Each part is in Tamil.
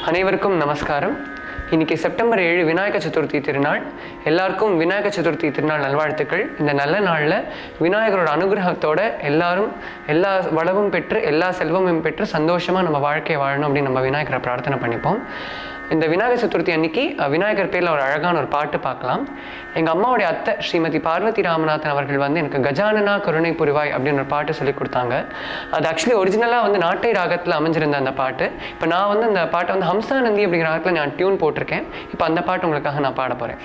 அனைவருக்கும் நமஸ்காரம். இன்னைக்கு செப்டம்பர் 7 விநாயக சதுர்த்தி திருநாள். எல்லாருக்கும் விநாயக சதுர்த்தி திருநாள் நல்வாழ்த்துக்கள். இந்த நல்ல நாளில் விநாயகரோட அனுகிரகத்தோட எல்லாரும் எல்லா வளமும் பெற்று எல்லா செல்வமும் பெற்று சந்தோஷமாக நம்ம வாழ்க்கையை வாழணும் அப்படின்னு நம்ம விநாயகரை பிரார்த்தனை பண்ணிப்போம். இந்த விநாயகர் சதுர்த்தி அன்னைக்கு விநாயகர் பேரில் ஒரு அழகான ஒரு பாட்டு பார்க்கலாம். எங்கள் அம்மாவுடைய அத்தை ஸ்ரீமதி பார்வதி ராமநாதன் அவர்கள் எனக்கு கஜானனா கருணை புரிவாய் அப்படின்னு ஒரு பாட்டு சொல்லி கொடுத்தாங்க. அது ஆக்சுவலி ஒரிஜினலாக நாட்டை ராகத்தில் அமைஞ்சிருந்த அந்த பாட்டு. இப்போ நான் அந்த பாட்டை ஹம்சானந்தி அப்படிங்கிற ராகத்தில் நான் டியூன் போட்டிருக்கேன். இப்போ அந்த பாட்டு உங்களுக்காக நான் பாட போகிறேன்.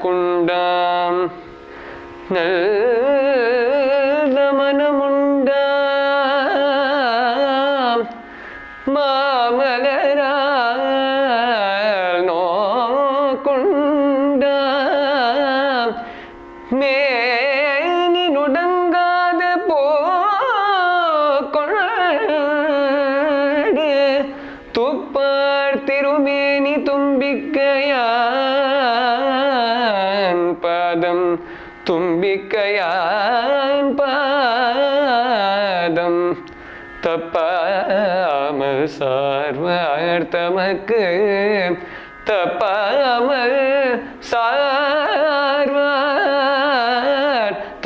குண்டாம் மாமலரால் நோக்குண்ட மேனினுடங்காத போக்கொண்டு துப்பார் திருமேனி தும்பிக்கையான் பாதம் தும்பிக்கையான் பாதம் தப்பாமல் சார்வார் தமக்கு தப்பாமல் சார்வார்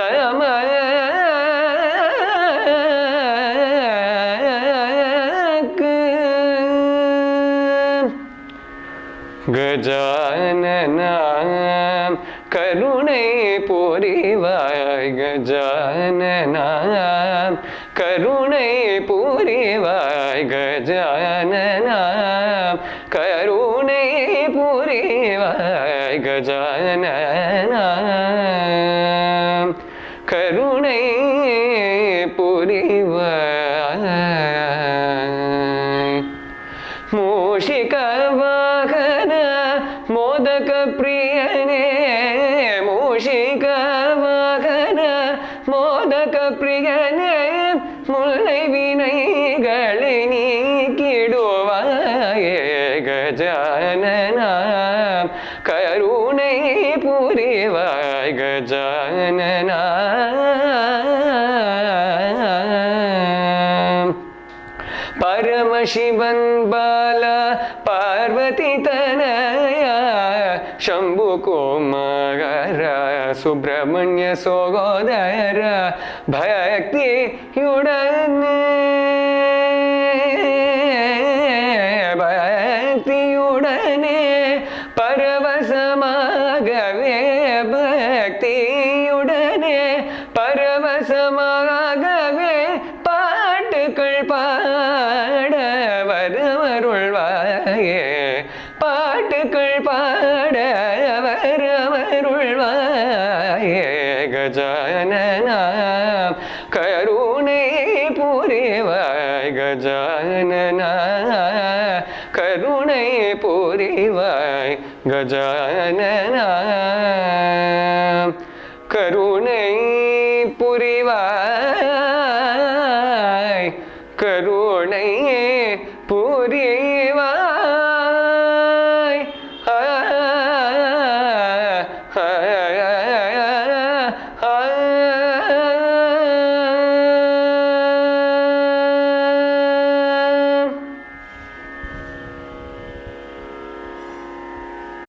தமக்கு. கஜானனாம் கருணை புரிவாய் கஜானனாம் கருணை புரிவாய் கஜானனாம் கருணை புரிவாய் கஜானனாம் கருணை புரிவாய். மூஷிக வாகன மோதக பிரியனே மூஷிக வாகன மோதக பிரியனே முல்லை வினைகளை நீக்கிடுவாயே கஜானனாம் கருணை புரிவாய் கஜானனாம். பரமசிவன் பால பார்வதி தனயா शंभु कुमार सुब्रह्मण्य सहोदर भक्तियुडने परवशमागवे भक्तियुडने परवशमागवे பாட்டுக்கள் பாட வரமருள்வாயே பாட்டுக்கள் பாட வரமருள்வாயே கஜானனாம் கருணை புரிவாய் கஜானனாம் கருணை புரிவாய் கஜானனாம் கருணை புரிவாய் கருணை புரிவாய்.